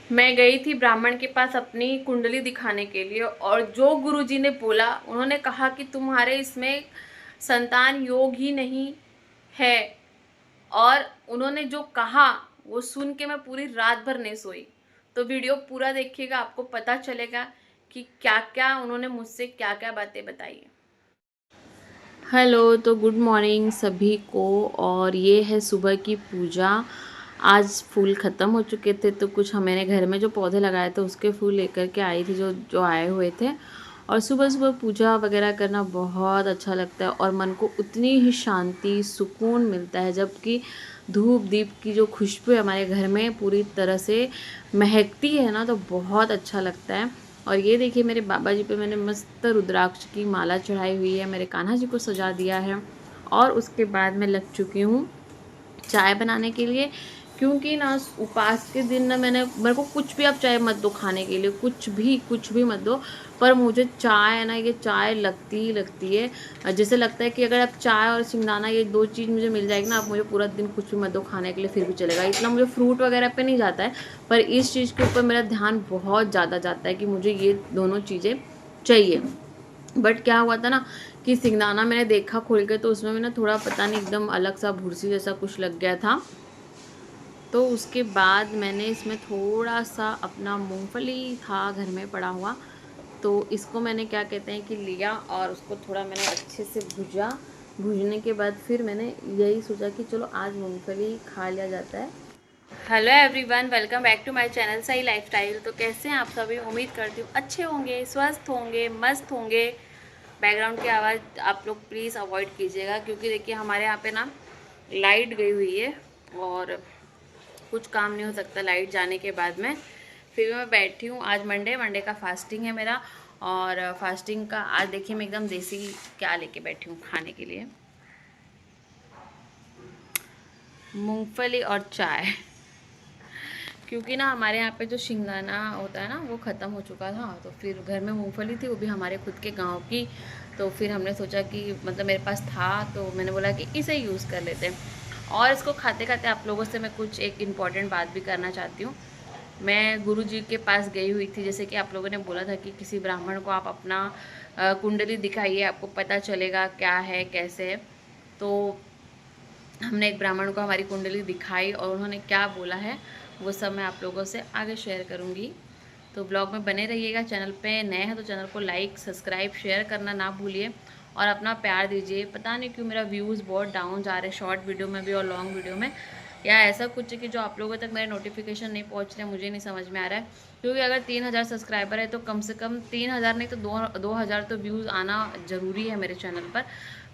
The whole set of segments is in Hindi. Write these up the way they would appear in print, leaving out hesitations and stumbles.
मैं गई थी ब्राह्मण के पास अपनी कुंडली दिखाने के लिए, और जो गुरुजी ने बोला, उन्होंने कहा कि तुम्हारे इसमें संतान योग ही नहीं है। और उन्होंने जो कहा वो सुन के मैं पूरी रात भर नहीं सोई। तो वीडियो पूरा देखिएगा, आपको पता चलेगा कि क्या क्या उन्होंने मुझसे क्या क्या बातें बताई। हेलो, तो गुड मॉर्निंग सभी को। और ये है सुबह की पूजा। आज फूल ख़त्म हो चुके थे, तो कुछ मैंने घर में जो पौधे लगाए थे उसके फूल लेकर के आई थी, जो जो आए हुए थे। और सुबह सुबह पूजा वगैरह करना बहुत अच्छा लगता है, और मन को उतनी ही शांति सुकून मिलता है, जबकि धूप दीप की जो खुशबू हमारे घर में पूरी तरह से महकती है ना, तो बहुत अच्छा लगता है। और ये देखिए, मेरे बाबा जी पे मैंने मस्त रुद्राक्ष की माला चढ़ाई हुई है, मेरे कान्हा जी को सजा दिया है। और उसके बाद मैं लग चुकी हूँ चाय बनाने के लिए, क्योंकि ना उपवास के दिन ना मेरे को कुछ भी, आप चाय मत दो खाने के लिए, कुछ भी मत दो, पर मुझे चाय है ना, ये चाय लगती ही लगती है। जैसे लगता है कि अगर आप चाय और सिंगदाना ये दो चीज़ मुझे मिल जाएगी ना, आप मुझे पूरा दिन कुछ भी मत दो खाने के लिए, फिर भी चलेगा। इतना मुझे फ्रूट वगैरह पे नहीं जाता है, पर इस चीज़ के ऊपर मेरा ध्यान बहुत ज़्यादा जाता है कि मुझे ये दोनों चीज़ें चाहिए। बट क्या हुआ था ना कि सिंगदाना मैंने देखा खोल के, तो उसमें ना थोड़ा पता नहीं एकदम अलग सा भूसी जैसा कुछ लग गया था। तो उसके बाद मैंने इसमें थोड़ा सा अपना मूंगफली था घर में पड़ा हुआ, तो इसको मैंने क्या कहते हैं कि लिया, और उसको थोड़ा मैंने अच्छे से भुजा। भूनने के बाद फिर मैंने यही सोचा कि चलो आज मूंगफली खा लिया जाता है। Hello everyone, welcome back to my channel सही लाइफस्टाइल। तो कैसे हैं आप सभी? उम्मीद करती हूँ अच्छे होंगे, स्वस्थ होंगे, मस्त होंगे। बैकग्राउंड की आवाज़ आप लोग प्लीज़ अवॉइड कीजिएगा, क्योंकि देखिए हमारे यहाँ पे ना लाइट गई हुई है, और कुछ काम नहीं हो सकता लाइट जाने के बाद में। फिर भी मैं बैठी हूँ। आज मंडे का फास्टिंग है मेरा, और फास्टिंग का आज देखिए मैं एकदम देसी क्या लेके बैठी हूँ खाने के लिए, मूंगफली और चाय। क्योंकि ना हमारे यहाँ पे जो शिंगदाना होता है ना वो ख़त्म हो चुका था, तो फिर घर में मूंगफली थी, वो भी हमारे खुद के गांव की। तो फिर हमने सोचा कि मतलब मेरे पास था, तो मैंने बोला कि इसे यूज़ कर लेते हैं। और इसको खाते खाते आप लोगों से मैं कुछ एक इम्पॉर्टेंट बात भी करना चाहती हूँ। मैं गुरु जी के पास गई हुई थी, जैसे कि आप लोगों ने बोला था कि किसी ब्राह्मण को आप अपना कुंडली दिखाइए, आपको पता चलेगा क्या है कैसे है। तो हमने एक ब्राह्मण को हमारी कुंडली दिखाई, और उन्होंने क्या बोला है वो सब मैं आप लोगों से आगे शेयर करूँगी। तो ब्लॉग में बने रहिएगा। चैनल पे नए हैं तो चैनल को लाइक सब्सक्राइब शेयर करना ना भूलिए, और अपना प्यार दीजिए। पता नहीं क्यों मेरा व्यूज़ बहुत डाउन जा रहे हैं, शॉर्ट वीडियो में भी और लॉन्ग वीडियो में, या ऐसा कुछ है कि जो आप लोगों तक मेरे नोटिफिकेशन नहीं पहुंच रहे, मुझे नहीं समझ में आ रहा है। क्योंकि अगर 3000 सब्सक्राइबर है तो कम से कम 3000 नहीं तो 2000 तो व्यूज़ आना ज़रूरी है मेरे चैनल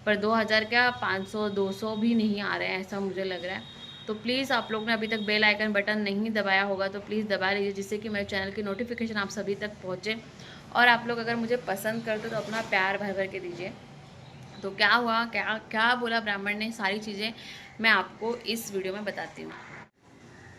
पर 2000 क्या 500 200 भी नहीं आ रहे हैं, ऐसा मुझे लग रहा है। तो प्लीज़ आप लोग ने अभी तक बेल आइकन बटन नहीं दबाया होगा तो प्लीज़ दबा लीजिए, जिससे कि मेरे चैनल की नोटिफिकेशन आप सभी तक पहुँचे। और आप लोग अगर मुझे पसंद करते तो अपना प्यार भर भर के दीजिए। तो क्या हुआ, क्या क्या बोला ब्राह्मण ने, सारी चीज़ें मैं आपको इस वीडियो में बताती हूँ।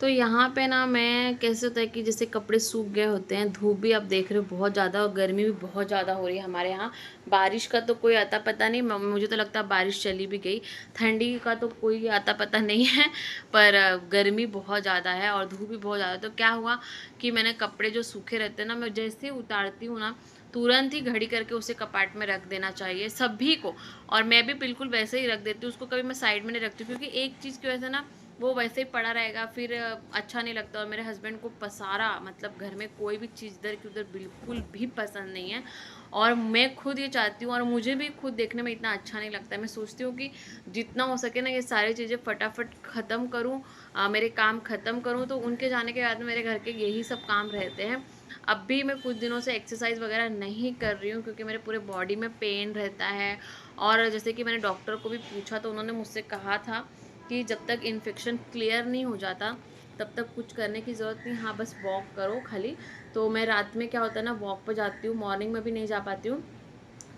तो यहाँ पे ना मैं कैसे होता है कि जैसे कपड़े सूख गए होते हैं, धूप भी आप देख रहे हो बहुत ज़्यादा, और गर्मी भी बहुत ज़्यादा हो रही है हमारे यहाँ। बारिश का तो कोई आता पता नहीं, मुझे तो लगता है बारिश चली भी गई। ठंडी का तो कोई आता पता नहीं है, पर गर्मी बहुत ज़्यादा है और धूप भी बहुत ज़्यादा। तो क्या हुआ कि मैंने कपड़े जो सूखे रहते हैं ना, मैं जैसे ही उतारती हूँ ना, तुरंत ही घड़ी करके उसे कपाट में रख देना चाहिए सभी को। और मैं भी बिल्कुल वैसे ही रख देती हूँ उसको, कभी मैं साइड में नहीं रखती हूँ, क्योंकि एक चीज़ की वजह से ना वो वैसे ही पड़ा रहेगा, फिर अच्छा नहीं लगता। और मेरे हस्बैंड को पसारा, मतलब घर में कोई भी चीज़ इधर की उधर बिल्कुल भी पसंद नहीं है, और मैं खुद ये चाहती हूँ, और मुझे भी खुद देखने में इतना अच्छा नहीं लगता है। मैं सोचती हूँ कि जितना हो सके ना ये सारी चीज़ें फटाफट ख़त्म करूँ, मेरे काम ख़त्म करूँ। तो उनके जाने के बाद में मेरे घर के यही सब काम रहते हैं। अब भी मैं कुछ दिनों से एक्सरसाइज वगैरह नहीं कर रही हूँ, क्योंकि मेरे पूरे बॉडी में पेन रहता है। और जैसे कि मैंने डॉक्टर को भी पूछा, तो उन्होंने मुझसे कहा था कि जब तक इन्फेक्शन क्लियर नहीं हो जाता तब तक कुछ करने की ज़रूरत नहीं, हाँ बस वॉक करो खाली। तो मैं रात में क्या होता है ना, वॉक पर जाती हूँ, मॉर्निंग में भी नहीं जा पाती हूँ,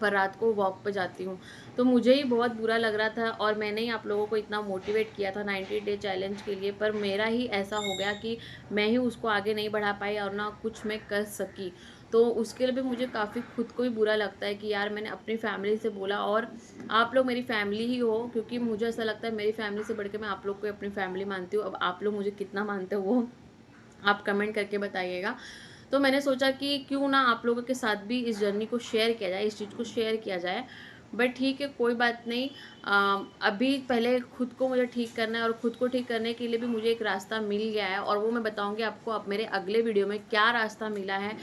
पर रात को वॉक पे जाती हूँ। तो मुझे ही बहुत बुरा लग रहा था, और मैंने ही आप लोगों को इतना मोटिवेट किया था 90 डे चैलेंज के लिए, पर मेरा ही ऐसा हो गया कि मैं ही उसको आगे नहीं बढ़ा पाई, और ना कुछ मैं कर सकी। तो उसके लिए भी मुझे काफ़ी खुद को भी बुरा लगता है कि यार मैंने अपनी फैमिली से बोला, और आप लोग मेरी फैमिली ही हो, क्योंकि मुझे ऐसा लगता है मेरी फैमिली से बढ़ के मैं आप लोग को अपनी फैमिली मानती हूँ। अब आप लोग मुझे कितना मानते हो वो आप कमेंट करके बताइएगा। तो मैंने सोचा कि क्यों ना आप लोगों के साथ भी इस जर्नी को शेयर किया जाए, इस चीज़ को शेयर किया जाए। बट ठीक है, कोई बात नहीं। अभी पहले खुद को मुझे ठीक करना है, और खुद को ठीक करने के लिए भी मुझे एक रास्ता मिल गया है, और वो मैं बताऊंगी आपको अब मेरे अगले वीडियो में क्या रास्ता मिला है।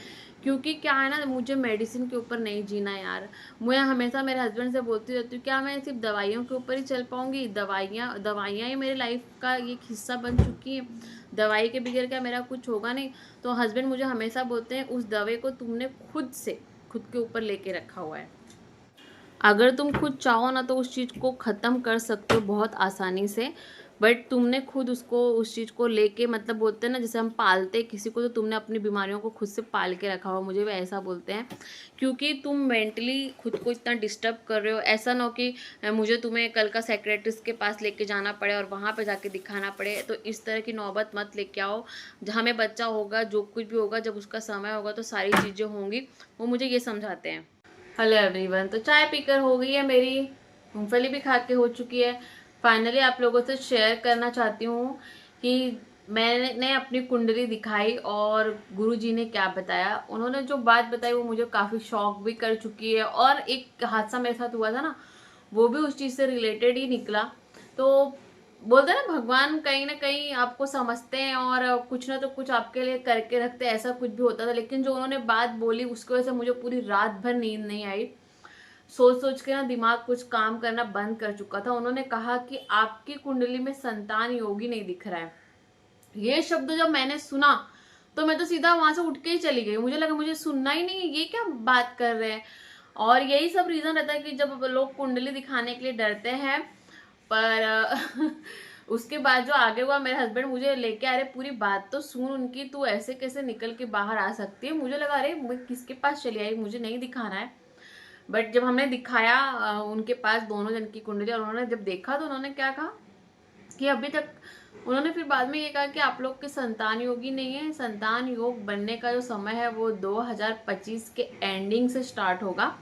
क्योंकि क्या है ना, मुझे मेडिसिन के ऊपर नहीं जीना यार। मैं हमेशा मेरे हस्बैंड से बोलती रहती हूँ, क्या मैं सिर्फ दवाइयों के ऊपर ही चल पाऊंगी? दवाइयाँ ही मेरे लाइफ का एक हिस्सा बन चुकी हैं। दवाई के बगैर क्या मेरा कुछ होगा नहीं? तो हस्बैंड मुझे हमेशा बोलते हैं, उस दवाई को तुमने खुद के ऊपर लेके रखा हुआ है। अगर तुम खुद चाहो ना तो उस चीज़ को ख़त्म कर सकते हो बहुत आसानी से। बट तुमने खुद उसको उस चीज़ को लेके, मतलब बोलते हैं ना, जैसे हम पालते किसी को, तो तुमने अपनी बीमारियों को खुद से पाल के रखा हुआ। मुझे भी ऐसा बोलते हैं, क्योंकि तुम मेंटली खुद को इतना डिस्टर्ब कर रहे हो। ऐसा ना हो कि मुझे तुम्हें कल का साइकियाट्रिस्ट के पास लेके जाना पड़े और वहाँ पे जाके दिखाना पड़े। तो इस तरह की नौबत मत लेके आओ। जहाँ में बच्चा होगा, जो कुछ भी होगा, जब उसका समय होगा तो सारी चीज़ें होंगी। वो मुझे ये समझाते हैं। हेलो एवरीवन, तो चाय पीकर हो गई है मेरी, मूंगफली भी खा के हो चुकी है। फाइनली आप लोगों से शेयर करना चाहती हूँ कि मैंने अपनी कुंडली दिखाई और गुरुजी ने क्या बताया। उन्होंने जो बात बताई वो मुझे काफ़ी शॉक भी कर चुकी है, और एक हादसा मेरे साथ हुआ था ना, वो भी उस चीज़ से रिलेटेड ही निकला। तो बोलते हैं ना, भगवान कहीं ना कहीं आपको समझते हैं और कुछ ना तो कुछ आपके लिए करके रखते हैं। ऐसा कुछ भी होता था, लेकिन जो उन्होंने बात बोली उसकी वजह से मुझे पूरी रात भर नींद नहीं आई। सोच सोच के ना दिमाग कुछ काम करना बंद कर चुका था। उन्होंने कहा कि आपकी कुंडली में संतान योगी नहीं दिख रहा है। ये शब्द जब मैंने सुना तो मैं तो सीधा वहां से उठ के ही चली गई। मुझे लगा मुझे सुनना ही नहीं है, ये क्या बात कर रहे हैं। और यही सब रीजन रहता है कि जब लोग कुंडली दिखाने के लिए डरते हैं। पर उसके बाद जो आगे हुआ, मेरे हस्बैंड मुझे लेके, अरे पूरी बात तो सुन उनकी, तू ऐसे कैसे निकल के बाहर आ सकती है। मुझे लगा अरे मैं किसके पास चली आई, मुझे नहीं दिखाना है। बट जब हमने दिखाया उनके पास दोनों जन की कुंडली, और उन्होंने जब देखा तो उन्होंने क्या कहा कि अभी तक, उन्होंने फिर बाद में ये कहा कि आप लोग के संतान योगी नहीं है। संतान योग बनने का जो समय है वो 2025 के एंडिंग से स्टार्ट होगा,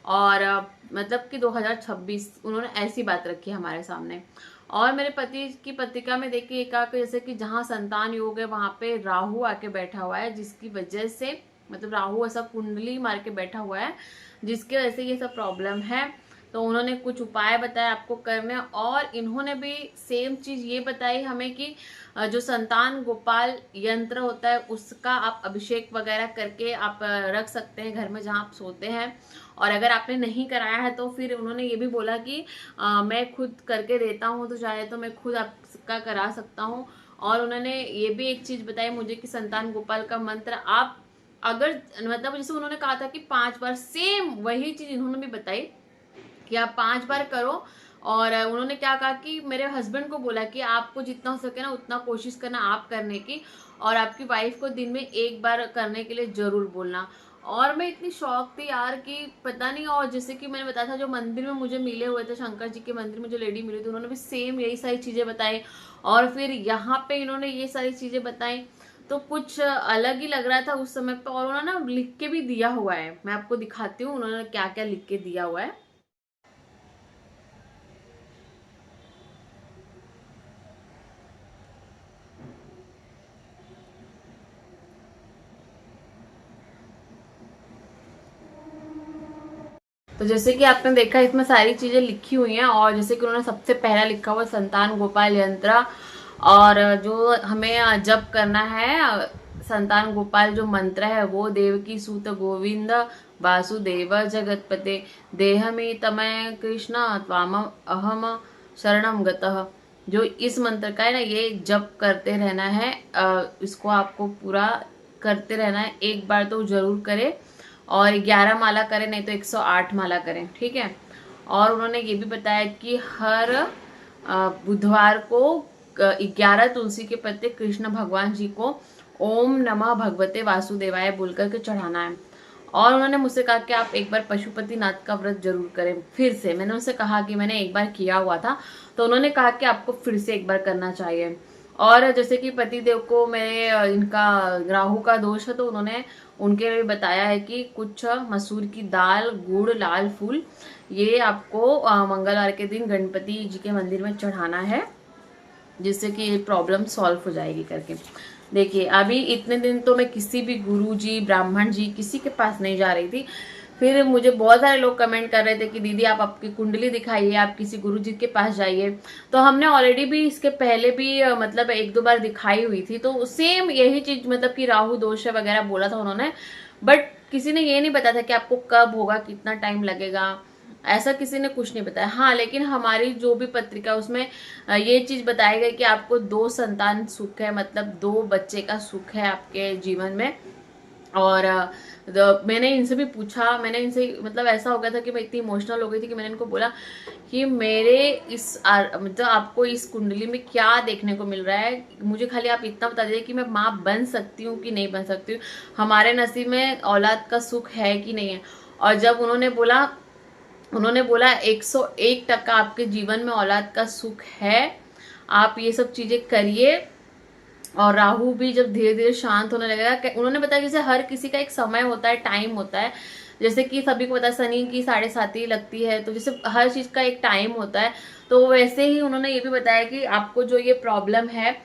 और मतलब कि 2026, उन्होंने ऐसी बात रखी हमारे सामने। और मेरे पति की पत्रिका में देखिए एक कि जैसे कि जहाँ संतान योग है वहां पे राहु आके बैठा हुआ है, जिसकी वजह से, मतलब राहु ऐसा कुंडली मार के बैठा हुआ है जिसकी वजह से ये सब प्रॉब्लम है। तो उन्होंने कुछ उपाय बताए आपको करने, और इन्होंने भी सेम चीज ये बताई हमें कि जो संतान गोपाल यंत्र होता है उसका आप अभिषेक वगैरह करके आप रख सकते हैं घर में जहाँ आप सोते हैं। और अगर आपने नहीं कराया है तो फिर उन्होंने ये भी बोला कि मैं खुद करके देता हूँ, तो चाहे तो मैं खुद आपका करा सकता हूँ। और उन्होंने ये भी एक चीज बताई मुझे कि संतान गोपाल का मंत्र आप अगर, मतलब जैसे उन्होंने कहा था कि 5 बार, सेम वही चीज इन्होंने भी बताई कि आप 5 बार करो। और उन्होंने क्या कहा कि मेरे हस्बैंड को बोला कि आपको जितना हो सके ना उतना कोशिश करना आप करने की, और आपकी वाइफ को दिन में 1 बार करने के लिए जरूर बोलना। और मैं इतनी शौक थी यार कि पता नहीं। और जैसे कि मैंने बताया था, जो मंदिर में मुझे मिले हुए थे, शंकर जी के मंदिर में जो लेडी मिली थी, उन्होंने भी सेम यही सारी चीजें बताई। और फिर यहाँ पे इन्होंने ये सारी चीजें बताई, तो कुछ अलग ही लग रहा था उस समय पे। और उन्होंने ना लिख के भी दिया हुआ है, मैं आपको दिखाती हूँ उन्होंने क्या क्या लिख के दिया हुआ है। तो जैसे कि आपने देखा इसमें सारी चीजें लिखी हुई हैं, और जैसे कि उन्होंने सबसे पहला लिखा हुआ संतान गोपाल यंत्र, और जो हमें जप करना है संतान गोपाल जो मंत्र है वो देवकी सूत गोविंद वासुदेव जगतपते देहमी तमय कृष्ण त्वाम अहम शरणम गतः। जो इस मंत्र का है ना, ये जप करते रहना है। इसको आपको पूरा करते रहना है, 1 बार तो जरूर करें। और 11 माला करें, नहीं तो 108 माला करें, ठीक है। और उन्होंने ये भी बताया कि हर बुधवार को 11 तुलसी के पत्ते कृष्ण भगवान जी को ओम नमः भगवते वासुदेवाय बोल करके चढ़ाना है। और उन्होंने मुझसे कहा कि आप 1 बार पशुपतिनाथ का व्रत जरूर करें। फिर से मैंने उनसे कहा कि मैंने 1 बार किया हुआ था, तो उन्होंने कहा कि आपको फिर से 1 बार करना चाहिए। और जैसे कि पति देव को मेरे इनका राहु का दोष है, तो उन्होंने उनके लिए बताया है कि कुछ मसूर की दाल, गुड़, लाल फूल, ये आपको मंगलवार के दिन गणपति जी के मंदिर में चढ़ाना है, जिससे कि ये प्रॉब्लम सॉल्व हो जाएगी करके। देखिए अभी इतने दिन तो मैं किसी भी गुरु जी, ब्राह्मण जी, किसी के पास नहीं जा रही थी। फिर मुझे बहुत सारे लोग कमेंट कर रहे थे कि दीदी आप आपकी कुंडली दिखाइए, आप किसी गुरु जी के पास जाइए। तो हमने ऑलरेडी भी इसके पहले भी मतलब 1-2 बार दिखाई हुई थी, तो सेम यही चीज मतलब कि राहु दोष है वगैरह बोला था उन्होंने। बट किसी ने ये नहीं बताया था कि आपको कब होगा, कितना टाइम लगेगा, ऐसा किसी ने कुछ नहीं बताया। हाँ, लेकिन हमारी जो भी पत्रिका उसमें ये चीज बताई गई कि आपको 2 संतान सुख है, मतलब 2 बच्चे का सुख है आपके जीवन में। और मैंने इनसे भी पूछा, मैंने इनसे मतलब ऐसा हो गया था कि मैं इतनी इमोशनल हो गई थी कि मैंने इनको बोला कि मेरे मतलब आपको इस कुंडली में क्या देखने को मिल रहा है, मुझे खाली आप इतना बता दीजिए कि मैं माँ बन सकती हूँ कि नहीं बन सकती हूँ, हमारे नसीब में औलाद का सुख है कि नहीं है। और जब उन्होंने बोला 101% आपके जीवन में औलाद का सुख है, आप ये सब चीजें करिए। और राहु भी जब धीरे धीरे शांत होने लगेगा, उन्होंने बताया जैसे हर किसी का एक समय होता है, टाइम होता है। जैसे कि सभी को पता है शनि की 7.5 लगती है, तो जैसे हर चीज का एक टाइम होता है। तो वैसे ही उन्होंने ये भी बताया कि आपको जो ये प्रॉब्लम है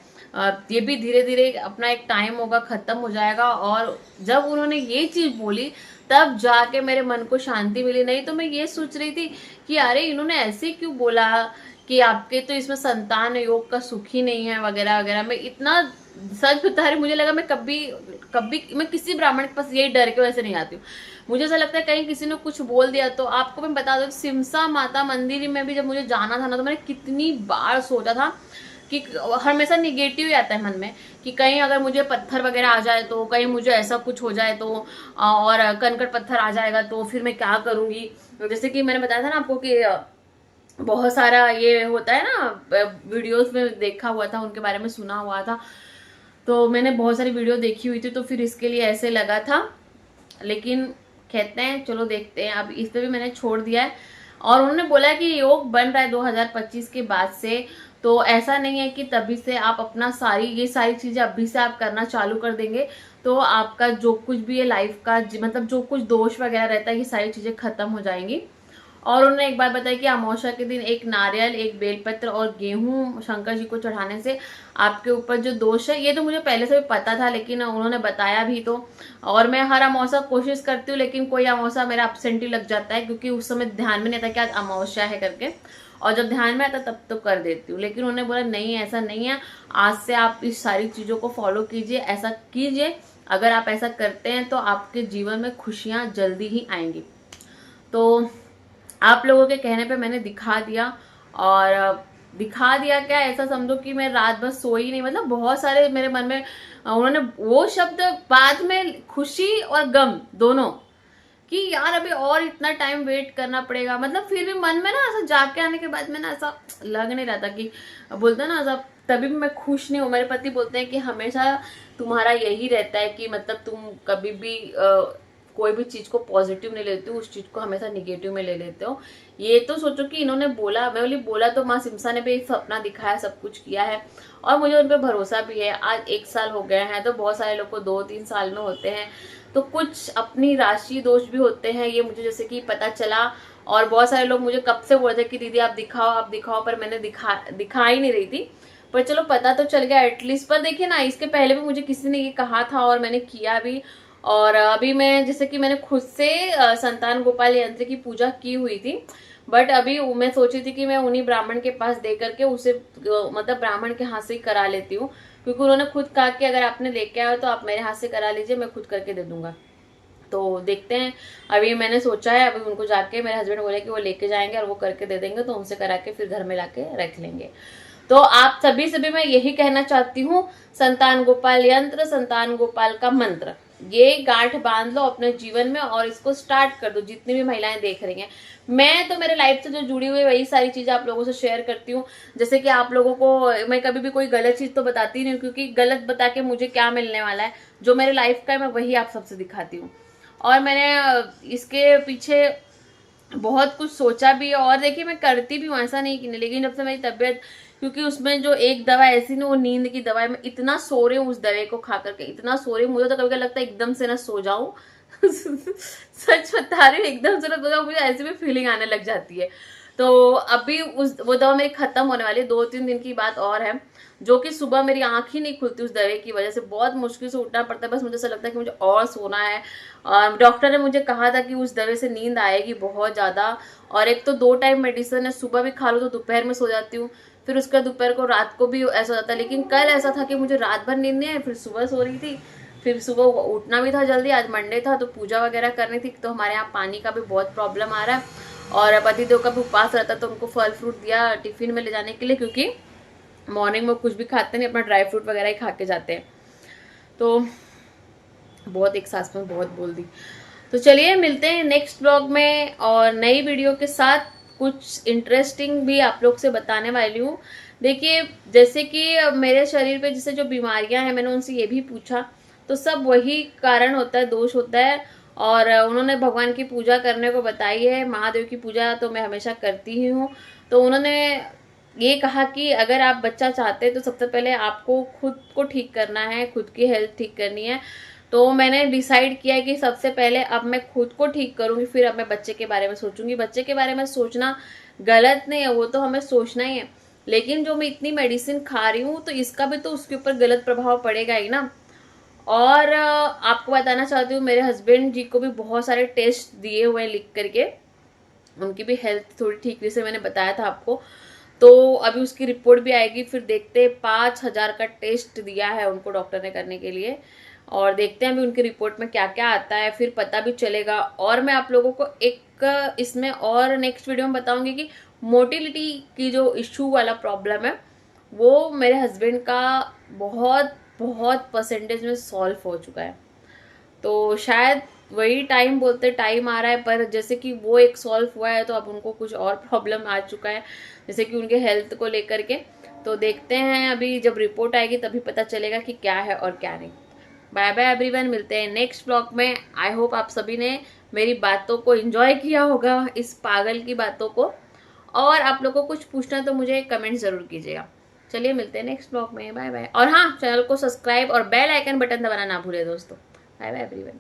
ये भी धीरे धीरे अपना एक टाइम होगा, खत्म हो जाएगा। और जब उन्होंने ये चीज बोली तब जाके मेरे मन को शांति मिली। नहीं तो मैं ये सोच रही थी कि अरे इन्होंने ऐसे क्यों बोला कि आपके तो इसमें संतान योग का सुख ही नहीं है वगैरह वगैरह। मैं इतना सच बता रही, मुझे लगा मैं कभी कभी मैं किसी ब्राह्मण के पास यही डर के वैसे नहीं आती हूँ। मुझे ऐसा लगता है कहीं किसी ने कुछ बोल दिया तो। आपको मैं बता दूं, सिमसा माता मंदिर में भी जब मुझे जाना था ना, तो मैंने कितनी बार सोचा था कि हमेशा निगेटिव ही आता है मन में कि कहीं अगर मुझे पत्थर वगैरह आ जाए तो, कहीं मुझे ऐसा कुछ हो जाए तो, और कंकड़ पत्थर आ जाएगा तो फिर मैं क्या करूंगी। जैसे कि मैंने बताया था ना आपको कि बहुत सारा ये होता है ना, वीडियोस में देखा हुआ था, उनके बारे में सुना हुआ था। तो मैंने बहुत सारी वीडियो देखी हुई थी, तो फिर इसके लिए ऐसे लगा था। लेकिन कहते हैं चलो देखते हैं, अब इस पे भी मैंने छोड़ दिया है। और उन्होंने बोला कि योग बन रहा है 2025 के बाद से। तो ऐसा नहीं है कि तभी से आप अपना ये सारी चीजें अभी से आप करना चालू कर देंगे तो आपका जो कुछ भी है लाइफ का, मतलब जो कुछ दोष वगैरह रहता है, ये सारी चीजें खत्म हो जाएंगी। और उन्होंने एक बात बताई कि अमावस्या के दिन एक नारियल, एक बेलपत्र और गेहूं शंकर जी को चढ़ाने से आपके ऊपर जो दोष है, ये तो मुझे पहले से भी पता था लेकिन उन्होंने बताया भी तो। और मैं हर अमावस्या कोशिश करती हूँ, लेकिन कोई अमावस्या मेरा अपसेंट ही लग जाता है, क्योंकि उस समय ध्यान में नहीं आता कि आज अमावस्या है करके। और जब ध्यान में आता तब तो कर देती हूँ। लेकिन उन्होंने बोला नहीं, ऐसा नहीं है, आज से आप इस सारी चीजों को फॉलो कीजिए, ऐसा कीजिए। अगर आप ऐसा करते हैं तो आपके जीवन में खुशियां जल्दी ही आएंगी। तो आप लोगों के कहने पे मैंने दिखा दिया। और दिखा दिया क्या, ऐसा समझो कि मैं रात भर सोई नहीं, मतलब बहुत सारे मेरे मन में उन्होंने वो शब्द बाद में, खुशी और गम दोनों, कि यार अभी और इतना टाइम वेट करना पड़ेगा। मतलब फिर भी मन में ना ऐसा जाके आने के बाद में ना ऐसा लग नहीं रहा था कि बोलते ना ऐसा, तभी भी मैं खुश नहीं हूँ। मेरे पति बोलते हैं कि हमेशा तुम्हारा यही रहता है कि मतलब तुम कभी भी कोई भी चीज को पॉजिटिव नहीं लेते हो, उस चीज को हमेशा निगेटिव में ले लेते हो। ये तो सोचो कि इन्होंने बोला, मैं बोली बोला तो माँ सिमसा ने भी सपना दिखाया, सब कुछ किया है और मुझे उन पर भरोसा भी है। आज 1 साल हो गए हैं, तो बहुत सारे लोग को 2-3 साल में होते हैं, तो कुछ अपनी राशि दोष भी होते हैं, ये मुझे जैसे कि पता चला। और बहुत सारे लोग मुझे कब से बोल रहे थे कि दीदी आप दिखाओ, पर मैंने दिखा ही नहीं रही थी। पर चलो पता तो चल गया एटलीस्ट। पर देखिए ना, इसके पहले भी मुझे किसी ने ये कहा था और मैंने किया भी। और अभी मैं जैसे कि मैंने खुद से संतान गोपाल यंत्र की पूजा की हुई थी, बट अभी मैं सोची थी कि मैं उन्हीं ब्राह्मण के पास दे करके उसे मतलब ब्राह्मण के हाथ से ही करा लेती हूँ, क्योंकि उन्होंने खुद कहा कि अगर आपने लेके आए तो आप मेरे हाथ से करा लीजिए, मैं खुद करके दे दूंगा। तो देखते हैं, अभी मैंने सोचा है, अभी उनको जाके मेरे हस्बैंड बोले कि वो लेके जाएंगे और वो करके दे देंगे, तो उनसे करा के फिर घर में लाके रख लेंगे। तो आप सभी से भी मैं यही कहना चाहती हूँ, संतान गोपाल यंत्र, संतान गोपाल का मंत्र, ये गांठ बांध लो अपने जीवन में और इसको स्टार्ट कर दो। जितनी भी महिलाएं देख रही हैं, मैं तो मेरे लाइफ से जो जुड़ी हुई वही सारी चीजें आप लोगों से शेयर करती हूँ। जैसे कि आप लोगों को मैं कभी भी कोई गलत चीज तो बताती नहीं हूँ, क्योंकि गलत बता के मुझे क्या मिलने वाला है। जो मेरे लाइफ का है मैं वही आप सबसे दिखाती हूँ। और मैंने इसके पीछे बहुत कुछ सोचा भी है, और देखिए मैं करती भी हूँ, ऐसा नहीं कि नहीं। लेकिन जब से मेरी तबीयत, क्योंकि उसमें जो एक दवा ऐसी ना, वो नींद की दवा है, मैं इतना सो रही हूँ उस दवाई को खा करके, इतना सो रही हूँ, मुझे तो कभी कभी लगता है एकदम से ना सो जाऊं सच बता रही हूँ, एकदम से ना सो जाऊं, मुझे ऐसी भी फीलिंग आने लग जाती है। तो अभी वो दवा मेरी खत्म होने वाली है, 2-3 दिन की बात और है, जो कि सुबह मेरी आंख ही नहीं खुलती उस दवाई की वजह से, बहुत मुश्किल से उठना पड़ता है। बस मुझे ऐसा लगता है कि मुझे और सोना है। और डॉक्टर ने मुझे कहा था कि उस दवाई से नींद आएगी बहुत ज़्यादा, और एक तो 2 टाइम मेडिसिन है, सुबह भी खा लो तो दोपहर में सो जाती हूँ, फिर उसका दोपहर को रात को भी ऐसा हो जाता है। लेकिन कल ऐसा था कि मुझे रात भर नींद नहीं आई, फिर सुबह सो रही थी, फिर सुबह उठना भी था जल्दी, आज मंडे था तो पूजा वगैरह करनी थी। तो हमारे यहाँ पानी का भी बहुत प्रॉब्लम आ रहा है, और पतिदेव का भी उपवास रहता है, तो उनको फल फ्रूट दिया टिफिन में ले जाने के लिए, क्योंकि मॉर्निंग में कुछ भी खाते नहीं, अपना ड्राई फ्रूट वगैरह ही खा के जाते हैं। तो बहुत एक सांस में बहुत बोल दी। तो चलिए मिलते हैं नेक्स्ट ब्लॉग में और नई वीडियो के साथ, कुछ इंटरेस्टिंग भी आप लोग से बताने वाली हूँ। देखिए जैसे कि मेरे शरीर पे जैसे जो बीमारियां हैं, मैंने उनसे ये भी पूछा, तो सब वही कारण होता है, दोष होता है। और उन्होंने भगवान की पूजा करने को बताई है, महादेव की पूजा तो मैं हमेशा करती ही हूँ। तो उन्होंने ये कहा कि अगर आप बच्चा चाहते हैं तो सबसे पहले आपको खुद को ठीक करना है, खुद की हेल्थ ठीक करनी है। तो मैंने डिसाइड किया कि सबसे पहले अब मैं खुद को ठीक करूंगी, फिर अब मैं बच्चे के बारे में सोचूंगी। बच्चे के बारे में सोचना गलत नहीं है, वो तो हमें सोचना ही है, लेकिन जो मैं इतनी मेडिसिन खा रही हूँ तो इसका भी तो उसके ऊपर गलत प्रभाव पड़ेगा ही ना। और आपको बताना चाहती हूँ, मेरे हस्बैंड जी को भी बहुत सारे टेस्ट दिए हुए हैं लिख करके, उनकी भी हेल्थ थोड़ी ठीक, जैसे मैंने बताया था आपको। तो अभी उसकी रिपोर्ट भी आएगी, फिर देखते हैं, 5,000 का टेस्ट दिया है उनको डॉक्टर ने करने के लिए, और देखते हैं अभी उनकी रिपोर्ट में क्या क्या आता है, फिर पता भी चलेगा। और मैं आप लोगों को एक इसमें और नेक्स्ट वीडियो में बताऊंगी कि मोटिलिटी की जो इशू वाला प्रॉब्लम है वो मेरे हस्बैंड का बहुत बहुत परसेंटेज में सॉल्व हो चुका है। तो शायद वही टाइम बोलते टाइम आ रहा है, पर जैसे कि वो एक सॉल्व हुआ है तो अब उनको कुछ और प्रॉब्लम आ चुका है, जैसे कि उनके हेल्थ को लेकर के। तो देखते हैं, अभी जब रिपोर्ट आएगी तभी पता चलेगा कि क्या है और क्या नहीं। बाय बाय एवरीवन, मिलते हैं नेक्स्ट ब्लॉग में। आई होप आप सभी ने मेरी बातों को एंजॉय किया होगा, इस पागल की बातों को। और आप लोगों को कुछ पूछना तो मुझे कमेंट जरूर कीजिएगा। चलिए मिलते हैं नेक्स्ट ब्लॉग में, बाय बाय। और हाँ, चैनल को सब्सक्राइब और बेल आइकन बटन दबाना ना भूले दोस्तों। Bye bye everyone.